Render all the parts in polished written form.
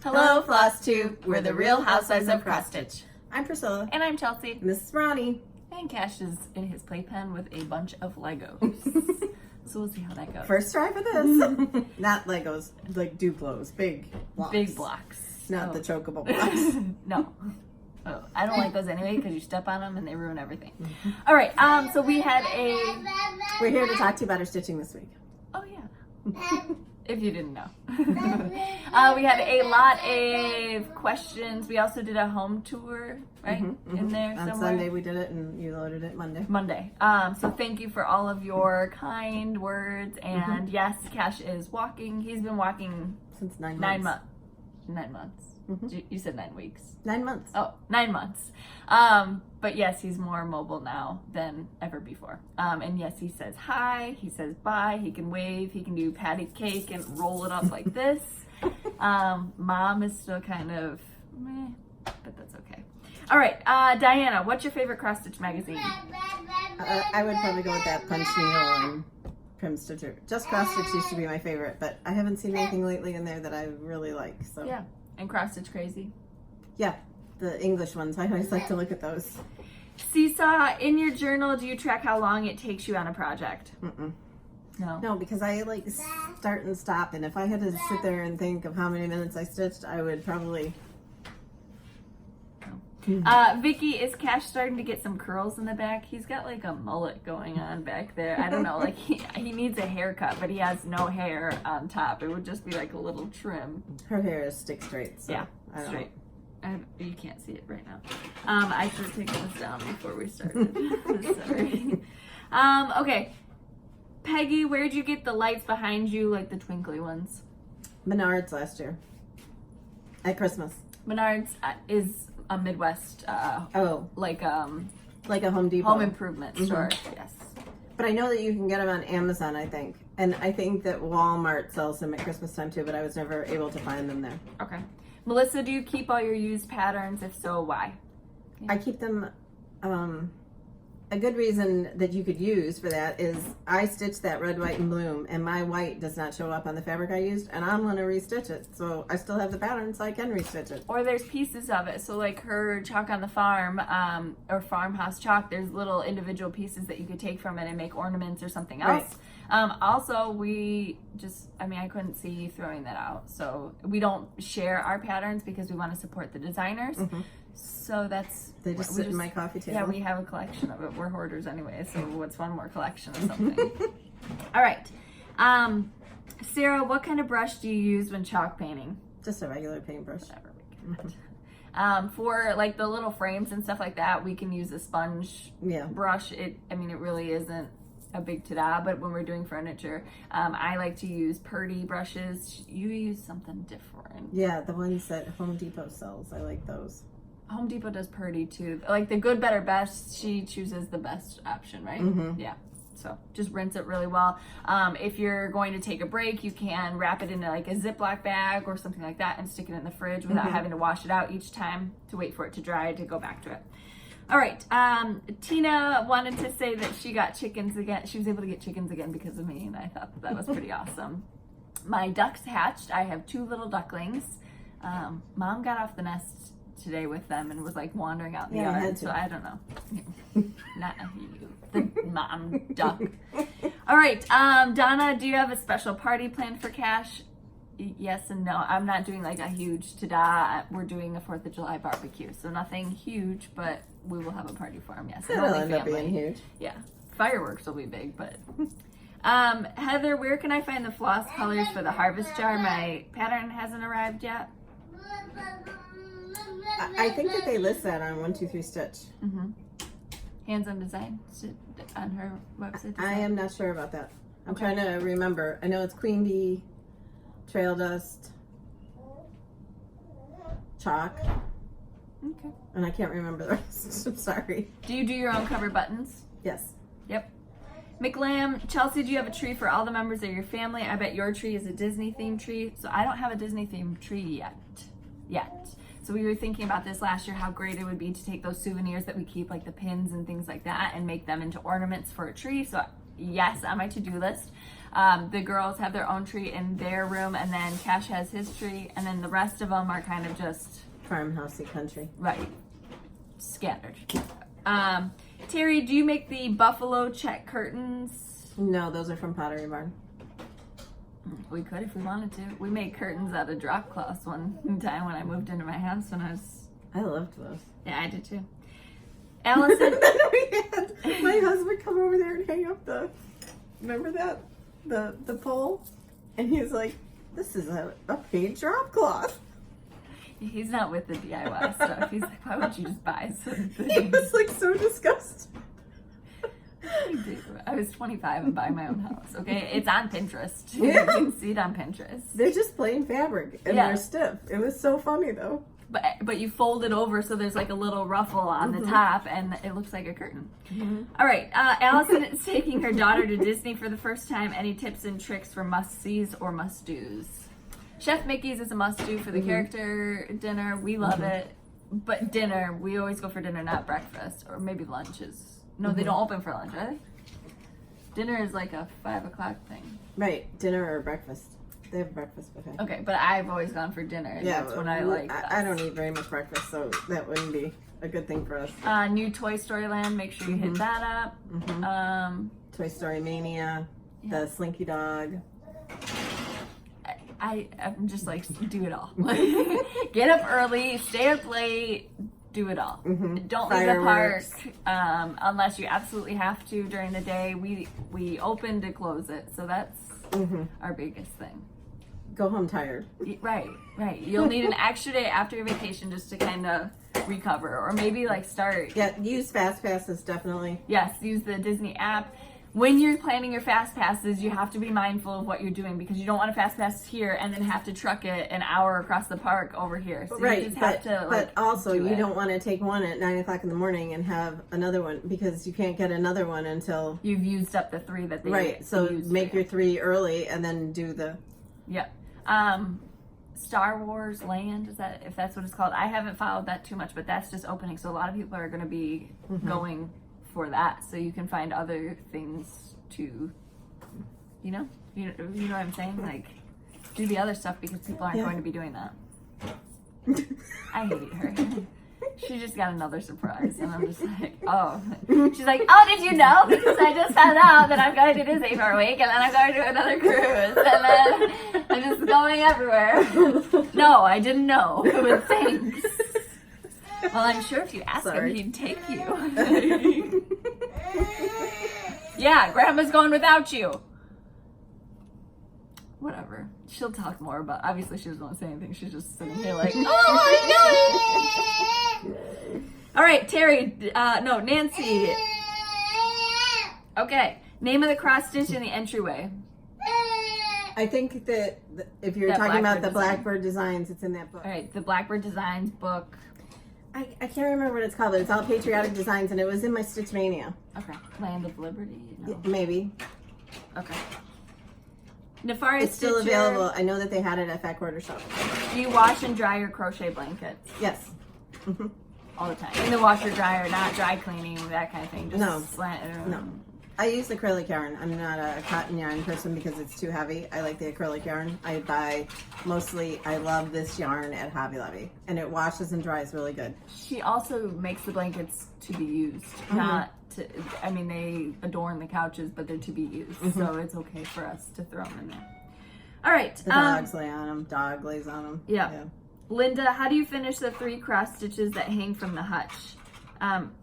Hello, Flosstube. We're the Real Housewives of Cross Stitch. I'm Priscilla. And I'm Chelsea. And this is Ronnie. And Cash is in his playpen with a bunch of Legos. So we'll see how that goes. First try for this. Not Legos, like Duplos, big blocks. Big blocks. Not the chokeable blocks. No. Oh, I don't like those anyway because you step on them and they ruin everything. All right. So we had We're here to talk to you about our stitching this week. Oh yeah. If you didn't know. We had a lot of questions. We also did a home tour, right? In there On somewhere. Sunday we did it and you loaded it Monday. So thank you for all of your kind words. And yes, Cash is walking. He's been walking Since 9 months. 9 months. 9 months. You said 9 weeks. 9 months. Oh, 9 months. But yes, he's more mobile now than ever before. And yes, he says hi, he says bye, he can wave, he can do patty cake and roll it up like this. Mom is still kind of meh, but that's okay. All right, Diana, what's your favorite cross stitch magazine? I would probably go with that Punch Needle and Prim Stitcher. Just Cross Stitch used to be my favorite, but I haven't seen anything lately in there that I really like. So Yeah, and Cross Stitch Crazy. Yeah, the English ones. I always like to look at those. Seesaw, in your journal, do you track how long it takes you on a project? No. No, because I like start and stop, and if I had to sit there and think of how many minutes I stitched, I would probably. Vicky, is Cash starting to get some curls in the back? He's got like a mullet going on back there. I don't know, like he needs a haircut, but he has no hair on top. It would just be like a little trim. Her hair is stick straight. So Yeah, I don't straight. You can't see it right now. I should have taken this down before we started. Sorry. Okay. Peggy, where'd you get the lights behind you, like the twinkly ones? Menards last year. At Christmas. Menards is a Midwest, like a Home Depot. home improvement store. Yes. But I know that you can get them on Amazon, I think. And I think that Walmart sells them at Christmas time too, but I was never able to find them there. Okay. Melissa, do you keep all your used patterns? If so, why? I keep them, a good reason that you could use for that is I stitched that red, white, and bloom, and my white does not show up on the fabric I used, and I'm going to restitch it. So I still have the pattern, so I can restitch it. Or there's pieces of it. So like her chalk on the farm, or farmhouse chalk, there's little individual pieces that you could take from it and make ornaments or something else. Right. Also, I couldn't see you throwing that out. So we don't share our patterns because we want to support the designers. So They just sit in my coffee table. Yeah, we have a collection of it. We're hoarders anyway, so what's one more collection of something? All right. Sarah, what kind of brush do you use when chalk painting? Just a regular paintbrush. Whatever. For like the little frames and stuff like that, we can use a sponge brush. It really isn't a big ta-da, but when we're doing furniture, I like to use Purdy brushes. You use something different. Yeah, the ones that Home Depot sells. I like those. Home Depot does Purdy too. Like the good, better, best, she chooses the best option, right? Yeah. So just rinse it really well. If you're going to take a break, you can wrap it in like a Ziploc bag or something like that and stick it in the fridge without having to wash it out each time to wait for it to dry to go back to it. All right. Tina wanted to say that she got chickens again. She was able to get chickens again because of me, and I thought that was pretty awesome. My ducks hatched. I have 2 little ducklings. Mom got off the nest today with them and was like wandering out in the yard, so I don't know. Not you, the mom duck. All right, Donna, do you have a special party planned for Cash? Yes and no. I'm not doing like a huge ta-da. We're doing a 4th of July barbecue, so nothing huge, but we will have a party for him. Yes, it'll end up being huge. Yeah, fireworks will be big, but. Heather, where can I find the floss colors for the harvest jar? My pattern hasn't arrived yet. I think that they list that on 123 Stitch. Hands on Design on her website. I am not sure about that. I'm trying to remember. I know it's Queen Bee, Trail Dust, Chalk. Okay. And I can't remember the rest. I'm sorry. Do you do your own cover buttons? Yes. Yep. McLam, Chelsea, do you have a tree for all the members of your family? I bet your tree is a Disney themed tree. So I don't have a Disney themed tree yet. So we were thinking about this last year, how great it would be to take those souvenirs that we keep, like the pins and things like that, and make them into ornaments for a tree. So yes, on my to-do list. The girls have their own tree in their room, and then Cash has his tree, and then the rest of them are kind of just farmhousey country. Right. Scattered. Terry, do you make the buffalo check curtains? No, those are from Pottery Barn. We could if we wanted to. We made curtains out of drop cloths one time when I moved into my house when I was... I loved those. Yeah, I did too. Allison... We had my husband come over there and hang up the... Remember that? The pole? And he's like, this is a paid drop cloth. He's not with the DIY stuff. He's like, why would you just buy something? He was like so disgusted. I was 25 and buying my own house, okay? It's on Pinterest. Yeah. You can see it on Pinterest. They're just plain fabric and they're stiff. It was so funny though. But you fold it over so there's like a little ruffle on the top and it looks like a curtain. All right, Allison is taking her daughter to Disney for the first time. Any tips and tricks for must-sees or must-dos? Chef Mickey's is a must-do for the character dinner. We love it. But dinner, we always go for dinner, not breakfast. Or maybe lunches. No, they don't open for lunch, are they? Dinner is like a 5 o'clock thing. Right, dinner or breakfast. They have breakfast buffet. Okay, but I've always gone for dinner, and that's what I like. I don't eat very much breakfast, so that wouldn't be a good thing for us. New Toy Story Land, make sure you hit that up. Toy Story Mania, the Slinky Dog. I'm just like, do it all. Get up early, stay up late, do it all. Don't leave the park unless you absolutely have to during the day. We open to close it, so that's our biggest thing. Go home tired. Right. You'll need an extra day after your vacation just to kind of recover, or maybe like start. Yeah, use Fast Passes definitely. Yes, use the Disney app. When you're planning your fast passes, you have to be mindful of what you're doing because you don't want to fast pass here and then have to truck it an hour across the park over here. So you just have to, but also you don't want to take one at 9 o'clock in the morning and have another one because you can't get another one until you've used up the 3 that they right. So make your 3 early and then do the Star Wars Land, is that if that's what it's called? I haven't followed that too much, but that's just opening, so a lot of people are going to be going for that, so you can find other things to, you know what I'm saying? Like, do the other stuff because people aren't going to be doing that. I hate her. She just got another surprise, and I'm just like, oh. She's like, oh, did you know? Because I just found out that I'm going to Disney for a week, and then I'm going to another cruise, and then I'm just going everywhere. No, I didn't know. But thanks. Well, I'm sure if you ask him, he'd take you. Yeah, Grandma's going without you. Whatever. She'll talk more about. Obviously, she doesn't want to say anything. She's just sitting here like, oh my god. All right, Terry. No, Nancy. Okay. Name of the cross stitch in the entryway. I think that if you're talking about the Blackbird Designs, it's in that book. All right, the Blackbird Designs book. I can't remember what it's called, but it's all patriotic designs, and it was in my Stitch Mania. Okay. Land of Liberty? No. Maybe. Okay. Nefarious It's still available. I know that they had it at Fat Quarter Shop. Do you wash and dry your crochet blankets? Yes. All the time. In the washer dryer, not dry cleaning, that kind of thing. Just No. I use acrylic yarn. I'm not a cotton yarn person because it's too heavy. I like the acrylic yarn. I buy mostly, I love this yarn at Hobby Lobby. And it washes and dries really good. She also makes the blankets to be used. Not to, I mean, they adorn the couches, but they're to be used. So it's okay for us to throw them in there. All right. The dogs lay on them. Dog lays on them. Yeah. Linda, how do you finish the 3 cross stitches that hang from the hutch?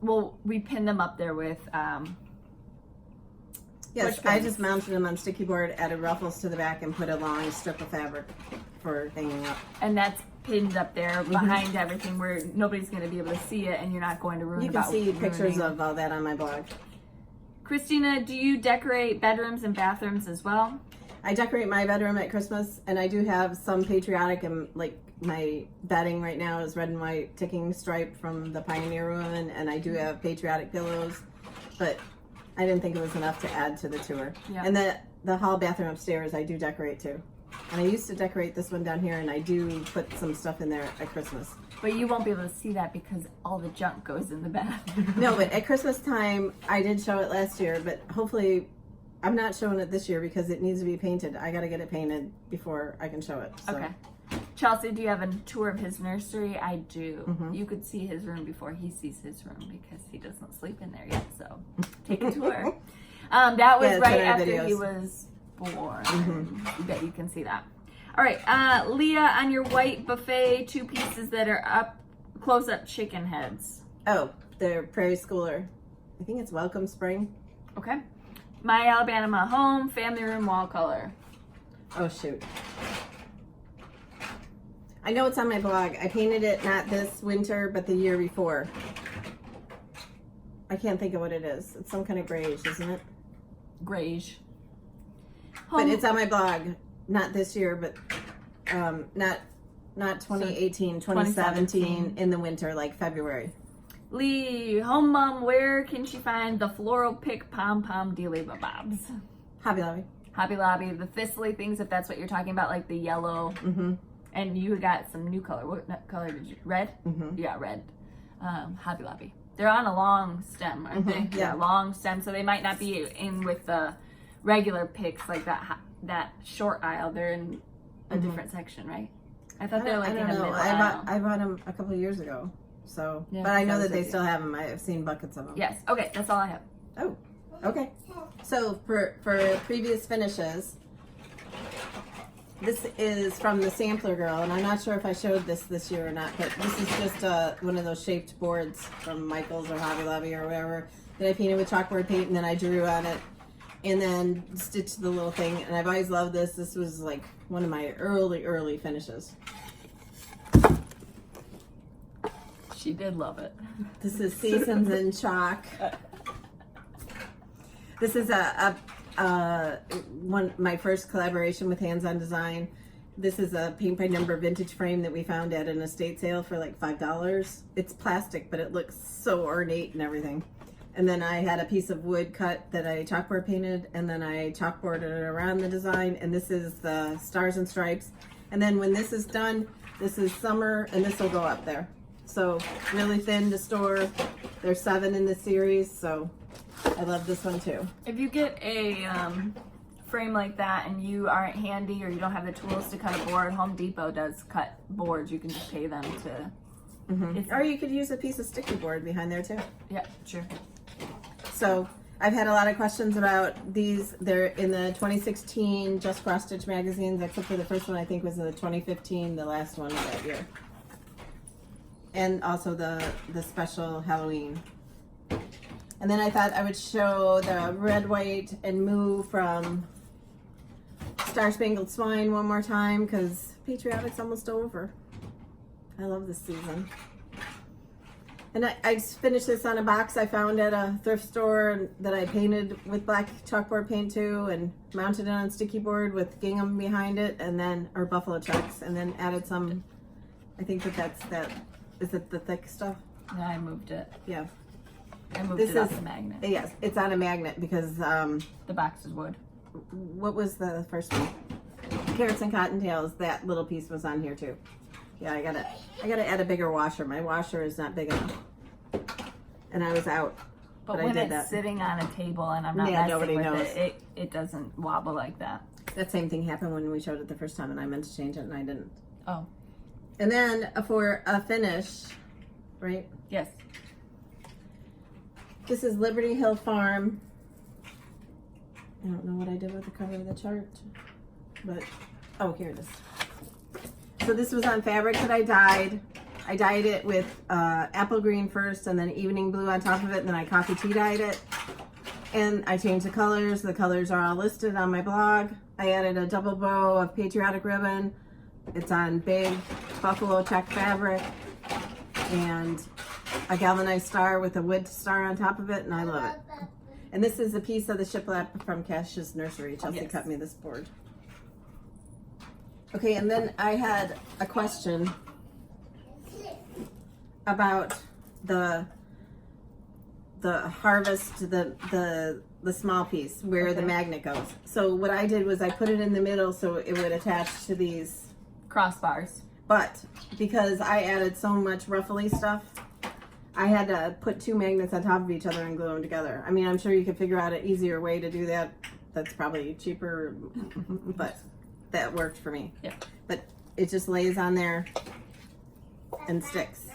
Well, we pin them up there with... Yes, I just mounted them on sticky board, added ruffles to the back, and put a long strip of fabric for hanging up. And that's pinned up there behind everything where nobody's going to be able to see it, and you're not going to ruin it. You can see pictures of all that on my blog. Christina, do you decorate bedrooms and bathrooms as well? I decorate my bedroom at Christmas, and I do have some patriotic, and like my bedding right now is red and white ticking stripe from the Pioneer Woman, and I do have patriotic pillows, but I didn't think it was enough to add to the tour. Yep. And the hall bathroom upstairs, I do decorate too. And I used to decorate this one down here, and I do put some stuff in there at Christmas. But you won't be able to see that because all the junk goes in the bathroom. No, but at Christmas time, I did show it last year, but hopefully I'm not showing it this year because it needs to be painted. I got to get it painted before I can show it. So. Okay. Chelsea, do you have a tour of his nursery? I do. Mm-hmm. You could see his room before he sees his room because he doesn't sleep in there yet. So take a tour. That was right after he was born. I bet you can see that. All right, Leah, on your white buffet, 2 pieces that are up, close-up chicken heads. Oh, they're Prairie Schooler. I think it's Welcome Spring. Okay. My Alabama Home, family room wall color. Oh, shoot. I know it's on my blog. I painted it not this winter, but the year before. I can't think of what it is. It's some kind of grayish, isn't it? Grayish. But it's on my blog. Not this year, but not 2018, 2017 in the winter, like February. Lee, home mom, where can she find the floral pick pom-pom dealy bobs? Hobby Lobby. Hobby Lobby, the thistly things, if that's what you're talking about, like the yellow. Mm-hmm. And you got some new color. What color did you? Red? Mm-hmm. Yeah, red. Hobby Lobby. They're on a long stem, aren't they? Yeah, long stem, so they might not be in with the regular picks like that short aisle. They're in a different section, right? I thought they were like in the middle aisle. I bought them a couple of years ago. So, Yeah, but I know that they still have them. I've seen buckets of them. Yes. Okay, that's all I have. Oh, okay. So for previous finishes, this is from the Sampler Girl, and I'm not sure if I showed this year or not, but this is just one of those shaped boards from Michael's or Hobby Lobby or wherever that I painted with chalkboard paint, and then I drew on it, and then stitched the little thing. And I've always loved this. This was like one of my early finishes. She did love it. This is Seasons in Chalk. This is my first collaboration with Hands On Design. This is a paint by number vintage frame that we found at an estate sale for like $5. It's plastic, but it looks so ornate and everything. And then I had a piece of wood cut that I chalkboard painted, and then I chalkboarded it around the design, and this is the Stars and Stripes. And then when this is done, this is summer, and this will go up there. So really thin to store. There's 7 in this series, so I love this one too. If you get a frame like that and you aren't handy or you don't have the tools to cut a board, Home Depot does cut boards. You can just pay them to. Or you could use a piece of sticky board behind there too. Yeah, sure. So I've had a lot of questions about these. They're in the 2016 Just Cross Stitch magazines, except for the first one I think was in the 2015, the last one of that year. And also the special Halloween. And then I thought I would show the red, white, and moo from Star Spangled Swine one more time because Patriotic's almost over. I love this season. And I finished this on a box I found at a thrift store that I painted with black chalkboard paint too, and mounted it on sticky board with gingham behind it, and then, or buffalo checks, and then added some, I think that's is it the thick stuff? Yeah, I moved it. Yeah. I moved it off the magnet. Yes, it's on a magnet because the box is wood. What was the first one? Carrots and Cottontails. That little piece was on here too. Yeah, I gotta add a bigger washer. My washer is not big enough, and I was out. But when it's sitting on a table and I'm not messing with it, it doesn't wobble like that. That same thing happened when we showed it the first time, and I meant to change it and I didn't. Oh. And then for a finish, right? Yes. This is Liberty Hill Farm. I don't know what I did with the cover of the chart, but oh, here it is. So this was on fabric that I dyed. I dyed it with apple green first, and then evening blue on top of it, and then I coffee tea dyed it. And I changed the colors. The colors are all listed on my blog. I added a double bow of patriotic ribbon. It's on big buffalo check fabric, and a galvanized star with a wood star on top of it, and I love it. And this is a piece of the shiplap from Cash's Nursery. Chelsea cut me this board. Okay, and then I had a question about the harvest, the small piece where the magnet goes. So what I did was I put it in the middle so it would attach to these crossbars. But because I added so much ruffly stuff, I had to put 2 magnets on top of each other and glue them together. I mean, I'm sure you could figure out an easier way to do that, that's probably cheaper, but that worked for me. Yeah. But it just lays on there and sticks.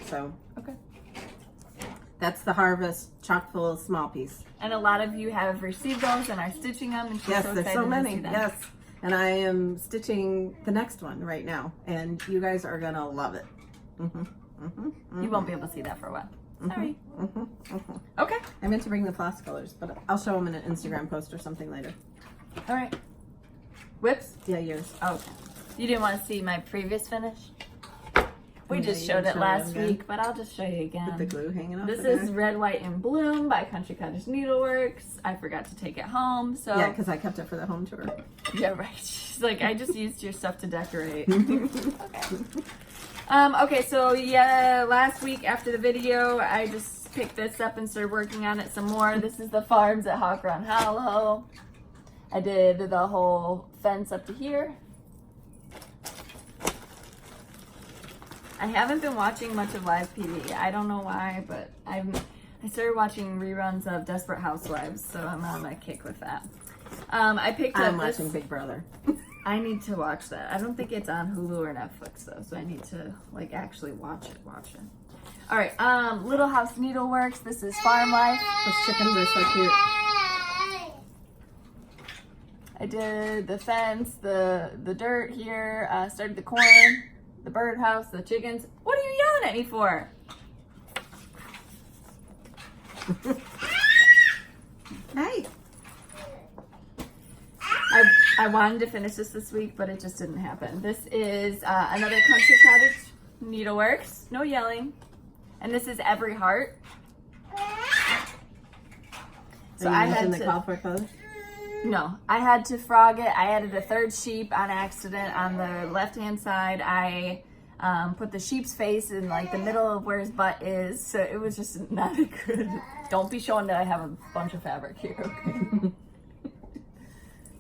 So Okay. that's the Harvest chock full small piece. And a lot of you have received those and are stitching them, and she's Yes, so there's excited so many. to see them. Yes. And I am stitching the next one right now, and you guys are gonna love it. You won't be able to see that for a while. Sorry. Okay. I meant to bring the floss colors, but I'll show them in an Instagram post or something later. All right. Whips? Yeah, yours. Oh, okay. You didn't want to see my previous finish? We Yeah, just you showed can it show last it again. week, but I'll just show you With the again. glue hanging off. This the is back. Red, White, and Bloom by Country Cottage Needleworks. I forgot to take it home, so Yeah, because I kept it for the home tour. yeah, right. She's like, I just used your stuff to decorate. Okay, so yeah, last week after the video, I just picked this up and started working on it some more. This is the Farms at Hawk Run Hollow. I did the whole fence up to here. I haven't been watching much of live PD. I don't know why, but I started watching reruns of Desperate Housewives, so I'm on a kick with that. I picked up I'm this. watching Big Brother. I need to watch that. I don't think it's on Hulu or Netflix though, so I need to like actually watch it. All right, Little House Needleworks. This is Farm Life. Those chickens are so cute. I did the fence, the dirt here. Started the corn, the birdhouse, the chickens. What are you yelling at me for? Hey. I wanted to finish this week, but it just didn't happen. This is another Country Cottage Needleworks. No yelling. And this is Every Heart. So I had the to. call for colors. No, I had to frog it. I added a third sheep on accident on the left-hand side. I put the sheep's face in like the middle of where his butt is, so it was just not a good. Don't be showing that I have a bunch of fabric here, okay?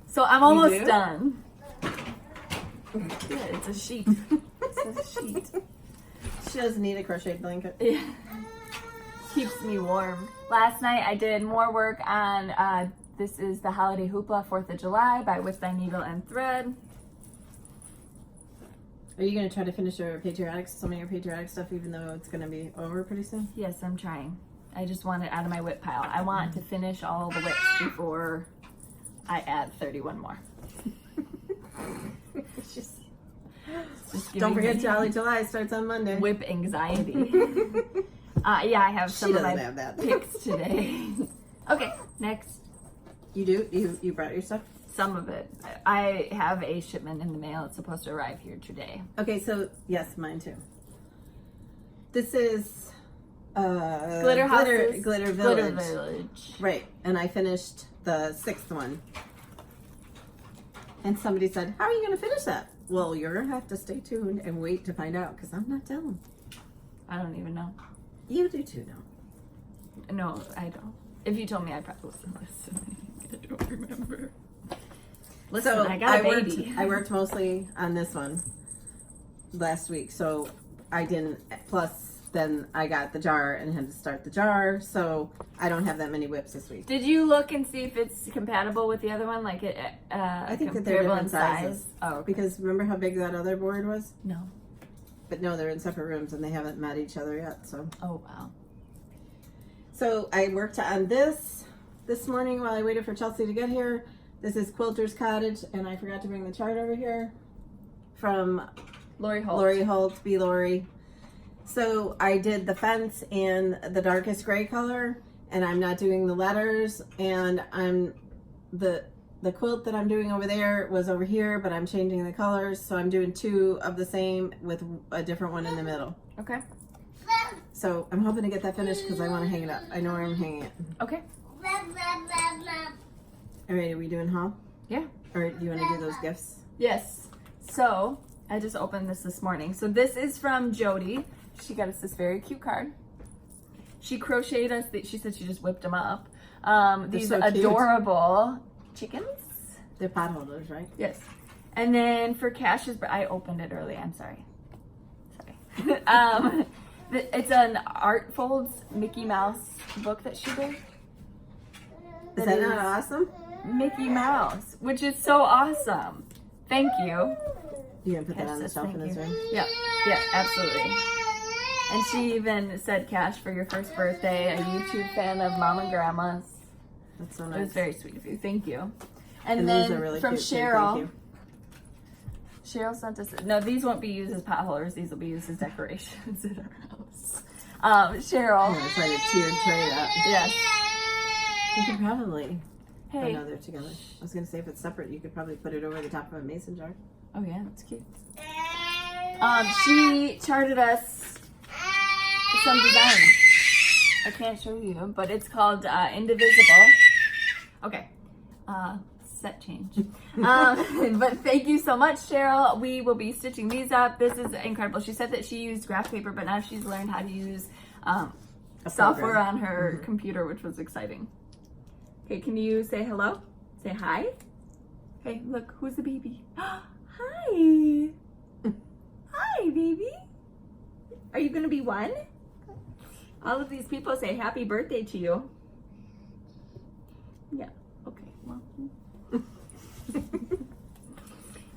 So I'm almost done. Yeah, it's a sheep. It's a sheet. She doesn't need a crocheted blanket. Yeah. Keeps me warm. Last night I did more work on this is the Holiday Hoopla 4th of July by With Thy Needle and Thread. Are you going to try to finish your patriotic, some of your patriotic stuff, even though it's going to be over pretty soon? Yes, I'm trying. I just want it out of my whip pile. I want to finish all the whips before I add 31 more. It's just Don't forget me Jolly July starts on Monday. whip anxiety. Yeah, I have some She of my doesn't have that. picks today. Okay, next. You do? You brought your stuff? Some of it. I have a shipment in the mail. It's supposed to arrive here today. Okay, so yes, mine too. This is Glitter Houses. Glitter Village. Glitter Village. Right, and I finished the 6th one. And somebody said, "How are you going to finish that?" Well, you're going to have to stay tuned and wait to find out, because I'm not telling. I don't even know. You do too, though. No, I don't. If you told me, I'd probably listen. I don't remember. Listen, So I got a baby. I worked mostly on this one last week, so I didn't. Plus, then I got the jar and had to start the jar, so I don't have that many whips this week. Did you look and see if it's compatible with the other one? Like it, I think that they're comparable different in size? sizes. Oh, okay. Because remember how big that other board was? No. But no, they're in separate rooms and they haven't met each other yet. Oh wow. So I worked on this morning while I waited for Chelsea to get here. This is Quilter's Cottage, and I forgot to bring the chart over here from Lori Holt. Lori Holt, B. Lori. So I did the fence in the darkest gray color, and I'm not doing the letters, and I'm the quilt that I'm doing over there was over here, but I'm changing the colors, so I'm doing 2 of the same with a different one in the middle. Okay. So I'm hoping to get that finished because I want to hang it up. I know where I'm hanging it. Okay. All right, are we doing haul? Yeah. Or do you want to do those gifts? Yes. So I just opened this morning. So this is from Jody. She got us this very cute card. She crocheted us. She said she just whipped them up. These so cute. adorable chickens. They're pot holders, right? Yes. And then for Cash's, I opened it early. I'm sorry. It's an Art Folds Mickey Mouse book that she did. Is that not awesome? Mickey Mouse, which is so awesome. Thank you. You gonna put that on the shelf in Thank this you. room? Yeah, yeah, absolutely. And she even said, Cash, for your first birthday, a YouTube fan of Mom and Grandma's. That's so It nice. was very sweet of you. Thank you. And And then these are really from cute too. Cheryl. Thank you. Cheryl sent us. No, these won't be used as pot holders. These will be used as decorations in our house. Cheryl. I'm gonna try to tiered tray that. Yes. You could probably. Oh Hey. no, they're together. I was gonna say if it's separate, you could probably put it over the top of a mason jar. Oh yeah, that's cute. She charted us some design. I can't show you, but it's called Indivisible. Okay. Set change. But thank you so much, Cheryl. We will be stitching these up. This is incredible. She said that she used graph paper, but now she's learned how to use software program. on her computer, which was exciting. Okay, can you say hello? Say hi. Okay, look, who's the baby? Hi. Hi, baby. Are you gonna be one? All of these people say happy birthday to you. Yeah. Okay. Well.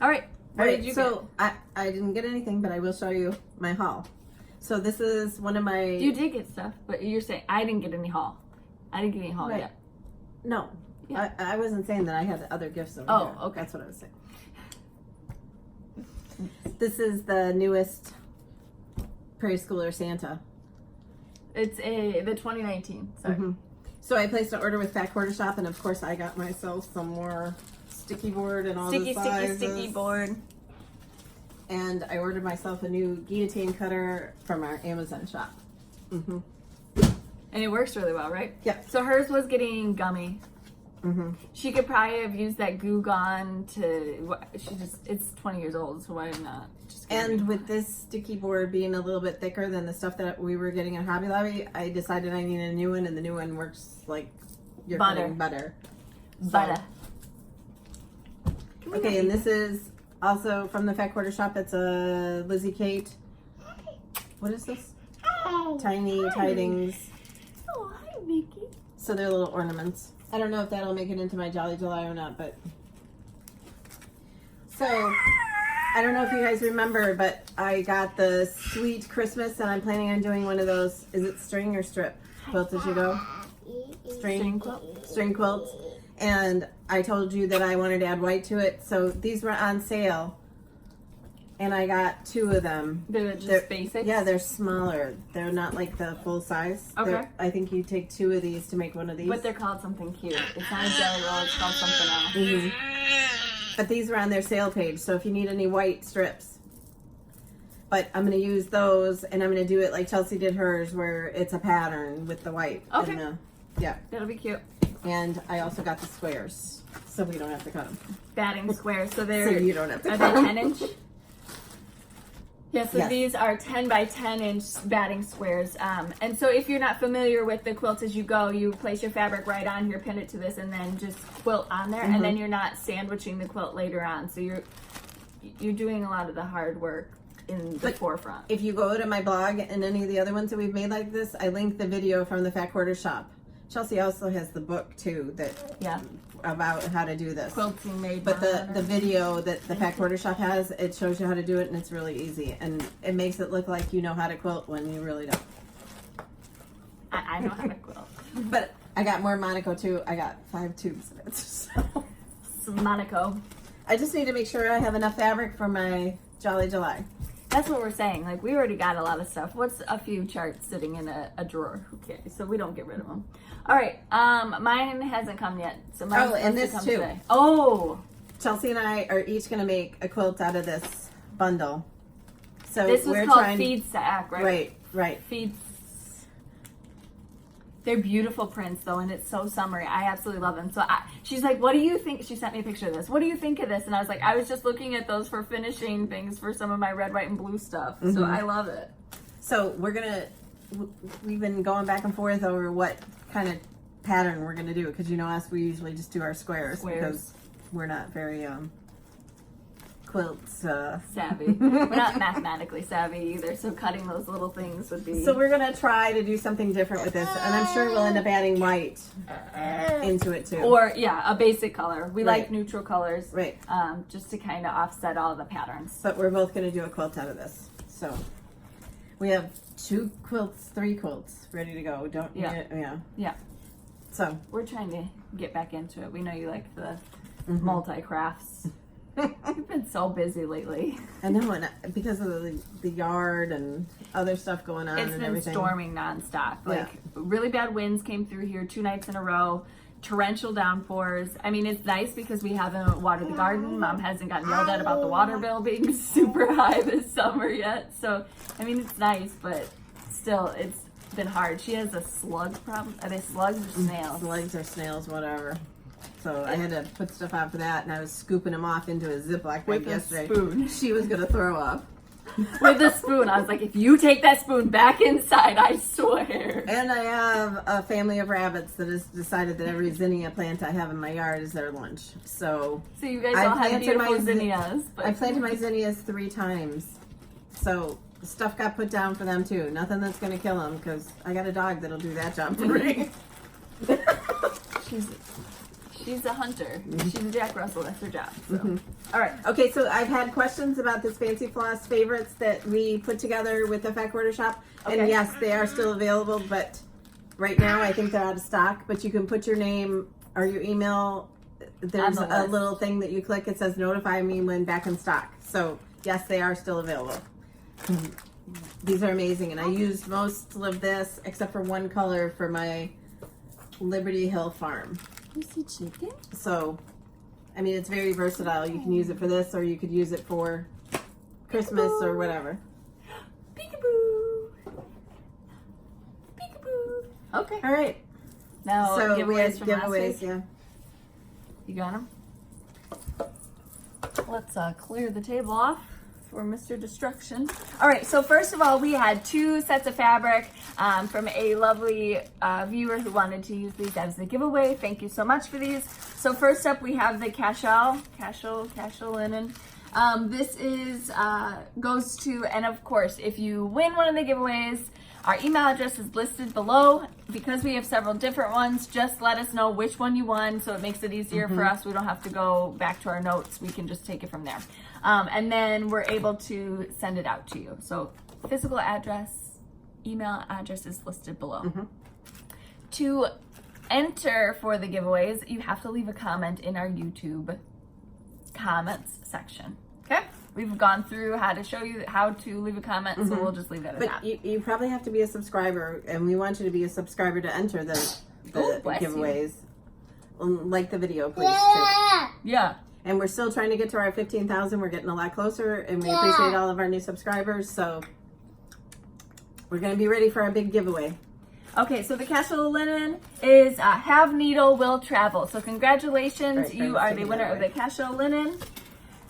All right. What did you so I didn't get anything, but I will show you my haul. So this is one of my. get? You did get stuff, but you're saying I didn't get any haul. I didn't get any haul Right. yet. No, Yeah. I wasn't saying that I had other gifts over Oh, here. okay. That's what I was saying. This is the newest Prairie Schooler Santa. It's the 2019. Sorry. Mhm. So I placed an order with Fat Quarter Shop, and of course I got myself some more sticky board and all the sizes. Sticky board. And I ordered myself a new guillotine cutter from our Amazon shop. Mm-hmm. And it works really well, right? Yep. So hers was getting gummy. Mm-hmm. She could probably have used that Goo Gone to. It's 20 years old, so why not? Just get And it? with this sticky board being a little bit thicker than the stuff that we were getting at Hobby Lobby, I decided I need a new one, and the new one works like you're Butter. cutting butter. Butter. Okay, and this is also from the Fat Quarter Shop. It's a Lizzie Kate. What is this? Tiny tidings. Oh, hi, Mickey. So they're little ornaments. I don't know if that'll make it into my Jolly July or not, but. So, I don't know if you guys remember, but I got the Sweet Christmas, and I'm planning on doing one of those. Is it string or strip quilts as you go? String quilt. String quilts. And I told you that I wanted to add white to it, so these were on sale. And I got 2 of them. They're just basic. Yeah, they're smaller. They're not like the full size. Okay. I think you take 2 of these to make one of these. But they're called something cute. It's not a jelly roll. It's called something else. Mhm. But these were on their sale page, so if you need any white strips. But I'm going to use those, and I'm going to do it like Chelsea did hers, where it's a pattern with the white. Okay. And yeah. That'll be cute. And I also got the squares, so we don't have to cut them. Batting squares. So So they're. you don't have to Are cut they them. 10 inch? Yeah, so Yes. these are 10 by 10 inch batting squares. And so if you're not familiar with the quilts as you go, you place your fabric right on here, pin it to this, and then just quilt on there. And then you're not sandwiching the quilt later on. So you're doing a lot of the hard work in the forefront. If you go to my blog and any of the other ones that we've made like this, I linked the video from the Fat Quarter Shop. Chelsea also has the book too Yeah. about how to do this. Quilting made But modern. the video that the Fat Quarter Shop has, it shows you how to do it, and it's really easy. And it makes it look like you know how to quilt when you really don't. I know how to quilt. But I got more Monaco too. I got 5 tubes of it. So Monaco. I just need to make sure I have enough fabric for my Jolly July. That's what we're saying. Like, we already got a lot of stuff. What's a few charts sitting in a drawer? Who cares? So we don't get rid of them. All right. Mine hasn't come yet. So mine's and supposed to this come too. today. Oh, Chelsea and I are each going to make a quilt out of this bundle. So this was we're called trying. Feed Sack, right? Right. Feeds. They're beautiful prints though, and it's so summery. I absolutely love them. So she's like, "What do you think?" She sent me a picture of this. What do you think of this? And I was like, "I was just looking at those for finishing things for some of my red, white, and blue stuff." So I love it. So we've been going back and forth over what kind of pattern we're gonna do, because you know us, we usually just do our squares. Squares. Because we're not very quilts. Savvy. We're not mathematically savvy either, so cutting those little things would be... So we're going to try to do something different with this, and I'm sure we'll end up adding white into it too. Or, yeah, a basic color. We Right. like neutral colors. Right. Just to kind of offset all the patterns. But we're both going to do a quilt out of this. So we have 3 quilts ready to go. Yeah. So we're trying to get back into it. We know you like the multi-crafts. You've been so busy lately. I know, and because of the yard and other stuff going on, It's and been everything. storming nonstop. Yeah. Really bad winds came through here 2 nights in a row. Torrential downpours. I mean, it's nice because we haven't watered the garden. Mom hasn't gotten yelled at about the water bill being super high this summer yet. So, I mean, it's nice, but still, it's been hard. She has a slug problem. Are they slugs or snails? Slugs or snails, whatever. So I had to put stuff out for that, and I was scooping them off into a Ziploc bag With a yesterday. spoon. She was going to throw up. With a spoon. I was like, if you take that spoon back inside, I swear. And I have a family of rabbits that has decided that every zinnia plant I have in my yard is their lunch. So you guys I all have planted beautiful my zinnias. But... I planted my zinnias 3 times. So stuff got put down for them too. Nothing that's going to kill them, because I got a dog that'll do that job for me. She's a hunter. She's a Jack Russell. That's her job. So. All right. Okay, so I've had questions about this Fancy Floss favorites that we put together with the Fact Order Shop. And Okay. yes, they are still available, but right now I think they're out of stock. But you can put your name or your email. There's On the a list. little thing that you click. It says notify me when back in stock. So yes, they are still available. These are amazing. And I used most of this except for one color for my Liberty Hill farm. You see chicken? So, I mean, it's very versatile. You can use it for this, or you could use it for Christmas or whatever. Peekaboo. Peekaboo. Okay. All right. Now So we had giveaways from last giveaways, week. yeah. You got them? Let's clear the table off for Mr. Destruction. All right, so first of all, we had 2 sets of fabric from a lovely viewer who wanted to use these as a giveaway. Thank you so much for these. So first up, we have the cashel linen. This is goes to, and of course, if you win one of the giveaways, our email address is listed below. Because we have several different ones, just let us know which one you won, so it makes it easier for us. We don't have to go back to our notes. We can just take it from there. And then we're able to send it out to you. So physical address, email address is listed below. To enter for the giveaways, you have to leave a comment in our YouTube comments section. Okay? We've gone through how to show you how to leave a comment, so we'll just leave that at that. But you probably have to be a subscriber, and we want you to be a subscriber to enter the bless you. giveaways. Like the video, please. Too. Yeah. And we're still trying to get to our 15,000. We're getting a lot closer, and we appreciate all of our new subscribers. So we're going to be ready for our big giveaway. Okay, so the cashel linen is have needle, will travel. So congratulations, Right, you let's are take the it winner that of way. the cashel linen.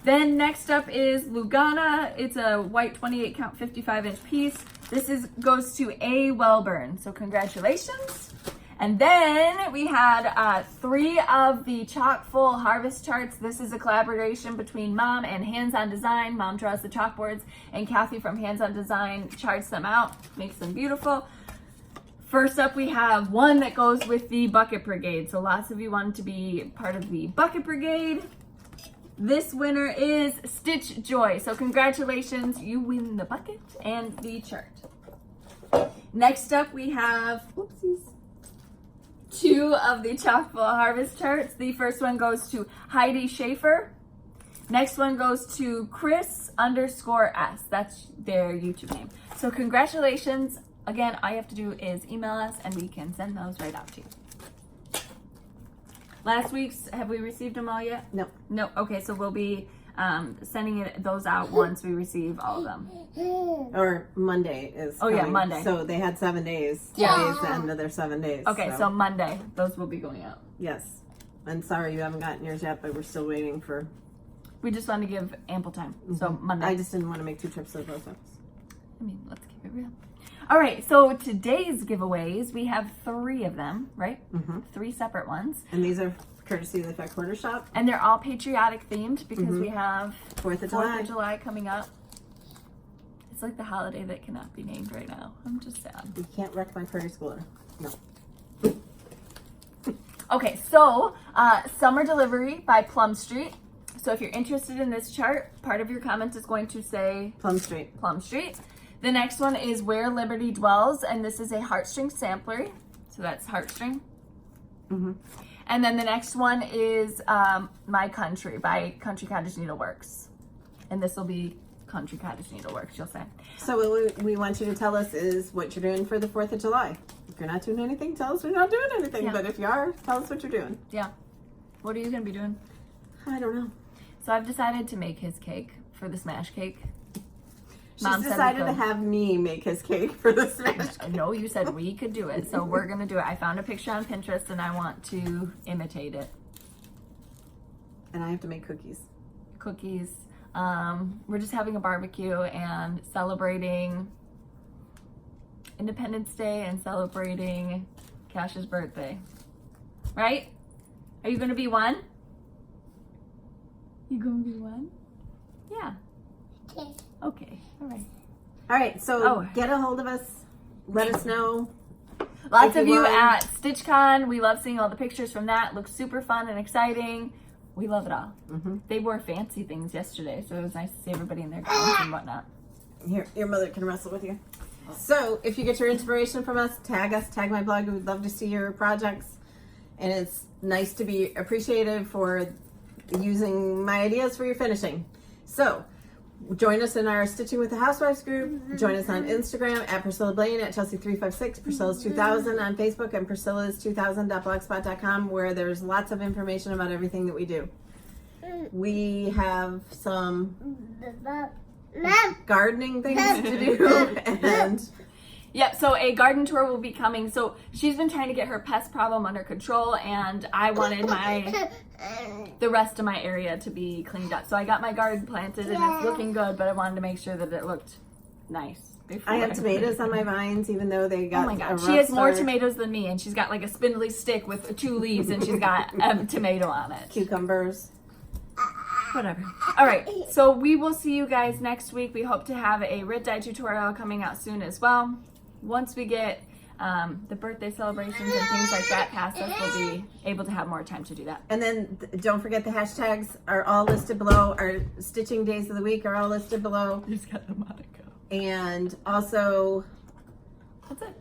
Then next up is Lugana. It's a white 28 count 55-inch piece. This goes to A. Wellburn. So congratulations. And then we had 3 of the chock full harvest charts. This is a collaboration between Mom and Hands On Design. Mom draws the chalkboards, and Kathy from Hands On Design charts them out, makes them beautiful. First up, we have one that goes with the Bucket Brigade. So lots of you wanted to be part of the Bucket Brigade. This winner is Stitch Joy. So congratulations, you win the bucket and the chart. Next up, we have, whoopsies, 2 of the Chockful Harvest charts. The first one goes to Heidi Schaefer. Next one goes to Chris_S. That's their YouTube name. So congratulations. Again, all you have to do is email us and we can send those right out to you. Last week's, have we received them all yet? No. No. Okay, so we'll be sending those out once we receive all of them. Or Monday is Oh, yeah, coming. Monday. So they had 7 days. Yeah. Today is the end of their 7 days. Okay, so Monday, those will be going out. Yes. And sorry you haven't gotten yours yet, but we're still waiting for... We just want to give ample time. So Monday. I just didn't want to make 2 trips to the post office. I mean, let's keep it real. All right, so today's giveaways, we have 3 of them, right? 3 separate ones. And these are courtesy of the Fat Quarter Shop. And they're all patriotic themed because we have 4th of 4th July. of July coming up. It's like the holiday that cannot be named right now. I'm just sad. You can't wreck my Prairie schooler. No. Okay, so summer delivery by Plum Street. So if you're interested in this chart, part of your comment is going to say Plum Street. Plum Street. The next one is Where Liberty Dwells, and this is a heartstring sampler. So that's heartstring. And then the next one is My Country by Country Cottage Needleworks. And this will be Country Cottage Needleworks, you'll say. So what we want you to tell us is what you're doing for the 4th of July. If you're not doing anything, tell us we're not doing anything. Yeah. But if you are, tell us what you're doing. Yeah. What are you going to be doing? I don't know. So I've decided to make his cake for the smash cake. She's Mom said we decided to could. have me make his cake for the smash. No, you said we could do it, so we're gonna do it. I found a picture on Pinterest and I want to imitate it. And I have to make cookies. Cookies. We're just having a barbecue and celebrating Independence Day and celebrating Cash's birthday. Right? Are you gonna be one? You gonna be one? Yeah. Okay. All right. All right, so Oh. get a hold of us. Let us know. Lots If of you you want- at StitchCon. We love seeing all the pictures from that. Looks super fun and exciting. We love it all. They wore fancy things yesterday, so it was nice to see everybody in their gowns and whatnot. Here, your mother can wrestle with you. So if you get your inspiration from us, tag my blog. We'd love to see your projects. And it's nice to be appreciated for using my ideas for your finishing. So join us in our Stitching with the Housewives group. Join us on Instagram at Priscilla Blaine, at Chelsea356, Priscilla's 2000 on Facebook, and Priscilla's2000.blogspot.com, where there's lots of information about everything that we do. We have some gardening things to do, and Yep, so a garden tour will be coming. So she's been trying to get her pest problem under control, and I wanted the rest of my area to be cleaned up. So I got my garden planted and it's looking good, but I wanted to make sure that it looked nice. I have tomatoes on my vines, even though they got Oh my a god, rough she has more start. tomatoes than me, and she's got like a spindly stick with 2 leaves, and she's got a tomato on it. Cucumbers. Whatever. All right, so we will see you guys next week. We hope to have a Rit Dye tutorial coming out soon as well. Once we get the birthday celebrations and things like that past us, we'll be able to have more time to do that. And then don't forget the hashtags are all listed below. Our stitching days of the week are all listed below. He's got the Monaco. And also, That's it.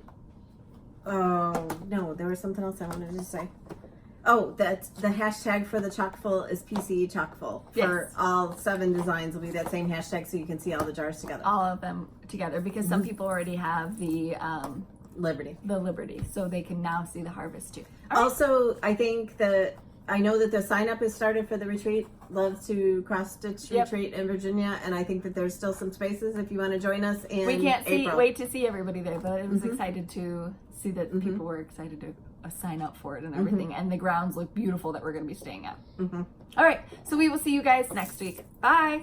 oh no, there was something else I wanted to say. Oh, that's the hashtag for the chockfull is PCE chockfull. For Yes. all 7 designs will be that same hashtag, so you can see all the jars together. All of them together, because some people already have the Liberty. Liberty, so they can now see the harvest too. All right. Also, I know that the sign up is started for the retreat. Love to cross stitch Yep. retreat in Virginia, and I think that there's still some spaces if you want to join us in We can't April. wait to see everybody there, but it was excited to see that people were excited to sign up for it and everything, and the grounds look beautiful that we're going to be staying at. All right, so we will see you guys next week. Bye.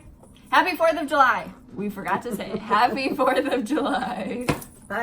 Happy 4th of July. We forgot to say it. Happy 4th of July. Bye.